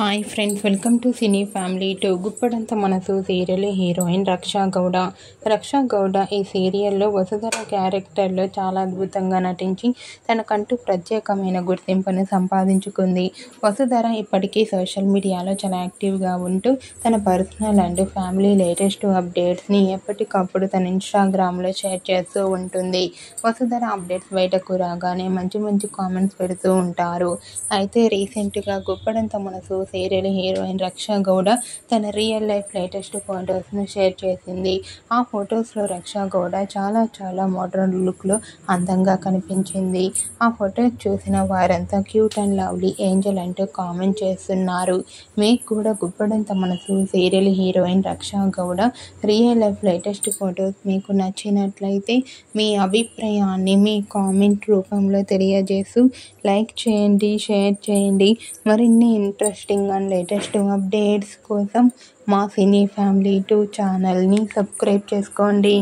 Hi friends, welcome to cine family two. Guppedantha Manasu serial heroine Raksha Gowda. Raksha Gowda ఈ సీరియల్లో వసుధర క్యారెక్టర్లో చాలా అద్భుతంగా నటించి తనకంటూ ప్రత్యేకమైన గుర్తింపును సంపాదించుకుంది. వసుధర ఇప్పటికీ సోషల్ మీడియాలో చాలా యాక్టివ్గా ఉంటూ తన పర్సనల్ అండ్ ఫ్యామిలీ లేటెస్ట్ అప్డేట్స్ని ఎప్పటికప్పుడు తన ఇన్స్టాగ్రామ్లో షేర్ చేస్తూ ఉంటుంది. వసుధర అప్డేట్స్ బయటకు రాగానే మంచి మంచి కామెంట్స్ పెడుతూ ఉంటారు. అయితే రీసెంట్గా గుప్పడంత మనసు సీరియల్ హీరోయిన్ రక్షా గౌడ తన రియల్ లైఫ్ లేటెస్ట్ ఫొటోస్ను షేర్ చేసింది. ఆ ఫొటోస్లో రక్షా గౌడ చాలా మోడర్న్ లుక్లో అందంగా కనిపించింది. ఆ ఫొటోస్ చూసిన వారంతా క్యూట్ అండ్ లవ్లీ ఏంజల్ అంటూ కామెంట్ చేస్తున్నారు. మీకు కూడా Guppedantha Manasu serial heroine Raksha Gowda real life latest photos మీకు నచ్చినట్లయితే మీ అభిప్రాయాన్ని మీ కామెంట్ రూపంలో తెలియజేస్తూ లైక్ చేయండి, షేర్ చేయండి. మరిన్ని ఇంట్రెస్టింగ్ అండ్ లేటెస్ట్ అప్డేట్స్ కోసం మా సినీ ఫ్యామిలీ 2 ఛానల్ని సబ్స్క్రైబ్ చేసుకోండి.